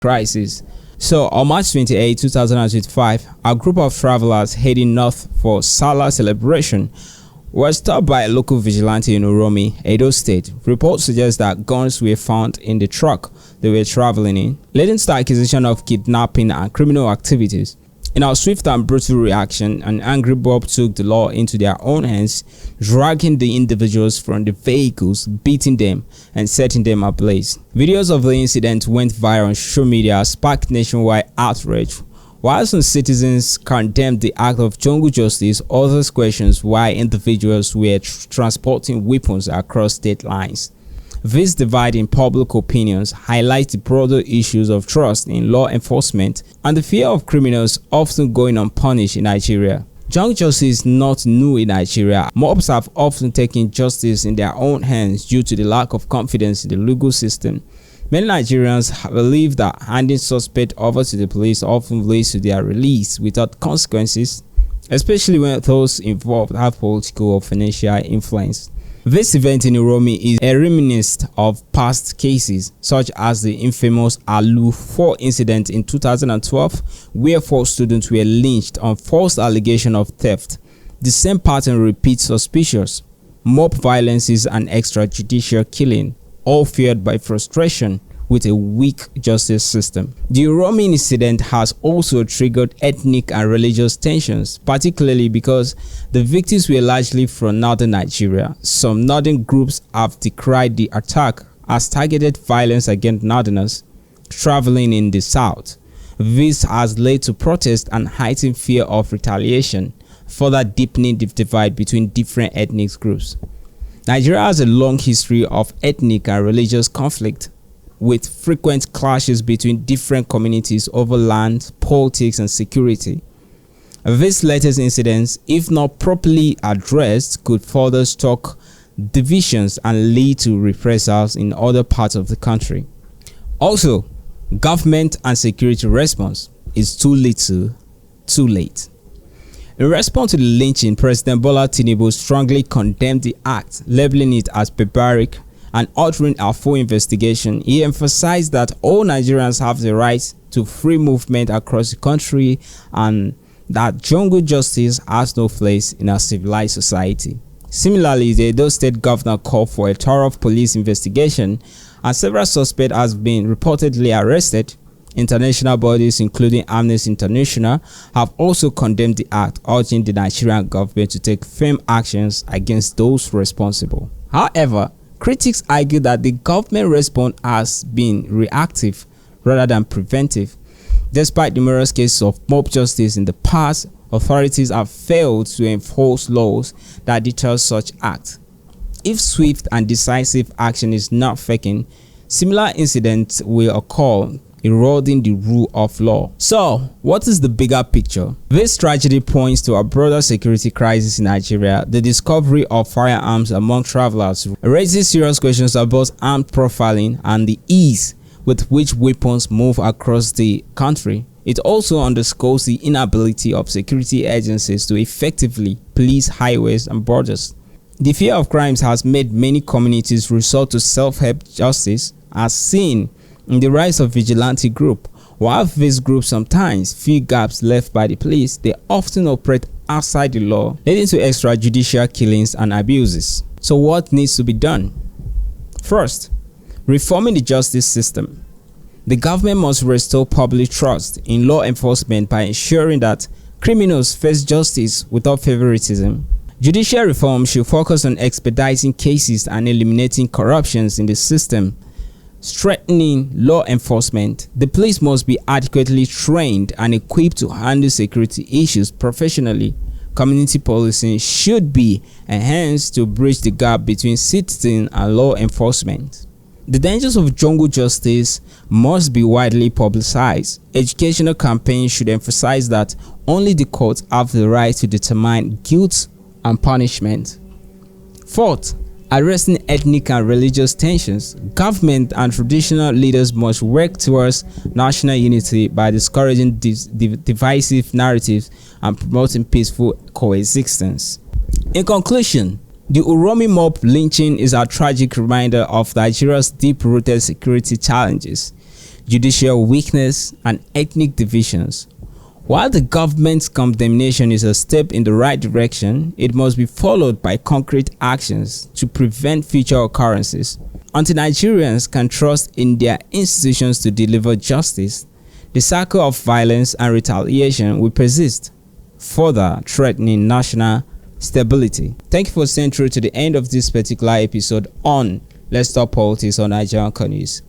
crisis. So on March 28, 2025, a group of travelers heading north for Salah celebration were stopped by a local vigilante in Uromi, Edo State. Reports suggest that guns were found in the truck they were traveling in, leading to the accusation of kidnapping and criminal activities. In a swift and brutal reaction, an angry mob took the law into their own hands, dragging the individuals from the vehicles, beating them, and setting them ablaze. Videos of the incident went viral on social media, sparked nationwide outrage. While some citizens condemned the act of jungle justice, others questioned why individuals were transporting weapons across state lines. This divide in public opinions highlights the broader issues of trust in law enforcement and the fear of criminals often going unpunished in Nigeria. Jungle justice is not new in Nigeria. Mobs have often taken justice in their own hands due to the lack of confidence in the legal system. Many Nigerians believe that handing suspects over to the police often leads to their release without consequences, especially when those involved have political or financial influence. This event in Uromi is a reminiscence of past cases such as the infamous Alu 4 incident in 2012 where 4 students were lynched on false allegation of theft. The same pattern repeats suspicious mob violences and extrajudicial killing, all fueled by frustration with a weak justice system. The Uromi incident has also triggered ethnic and religious tensions, particularly because the victims were largely from northern Nigeria. Some northern groups have decried the attack as targeted violence against northerners traveling in the south. This has led to protests and heightened fear of retaliation, further deepening the divide between different ethnic groups. Nigeria has a long history of ethnic and religious conflict, with frequent clashes between different communities over land, politics, and security. This latest incident, if not properly addressed, could further stoke divisions and lead to reprisals in other parts of the country. Also, government and security response is too little, too late. In response to the lynching, President Bola Tinubu strongly condemned the act, labeling it as barbaric and ordering a full investigation. He emphasized that all Nigerians have the right to free movement across the country and that jungle justice has no place in a civilized society. Similarly, the Edo State governor called for a thorough police investigation and several suspects have been reportedly arrested. International bodies including Amnesty International have also condemned the act, urging the Nigerian government to take firm actions against those responsible. However, critics argue that the government response has been reactive rather than preventive. Despite numerous cases of mob justice in the past, authorities have failed to enforce laws that deter such acts. If swift and decisive action is not taken, similar incidents will occur, eroding the rule of law. So, what is the bigger picture? This tragedy points to a broader security crisis in Nigeria. The discovery of firearms among travelers raises serious questions about armed profiling and the ease with which weapons move across the country. It also underscores the inability of security agencies to effectively police highways and borders. The fear of crimes has made many communities resort to self-help justice, as seen in the rise of vigilante group. While these groups sometimes fill gaps left by the police, they often operate outside the law, leading to extrajudicial killings and abuses. So what needs to be done? First, reforming the justice system. The government must restore public trust in law enforcement by ensuring that criminals face justice without favoritism. Judicial reform should focus on expediting cases and eliminating corruptions in the system. Strengthening law enforcement. The police must be adequately trained and equipped to handle security issues professionally. Community policing should be enhanced to bridge the gap between citizen and law enforcement. The dangers of jungle justice must be widely publicized. Educational campaigns should emphasize that only the courts have the right to determine guilt and punishment. Fourth, addressing ethnic and religious tensions. Government and traditional leaders must work towards national unity by discouraging divisive narratives and promoting peaceful coexistence. In conclusion, the Uromi Mob lynching is a tragic reminder of Nigeria's deep-rooted security challenges. judicial weakness, and ethnic divisions. While the government's condemnation is a step in the right direction, it must be followed by concrete actions to prevent future occurrences. Until Nigerians can trust in their institutions to deliver justice, the cycle of violence and retaliation will persist, further threatening national stability. Thank you for staying through to the end of this particular episode on Let's Talk Politics on Nigerian News.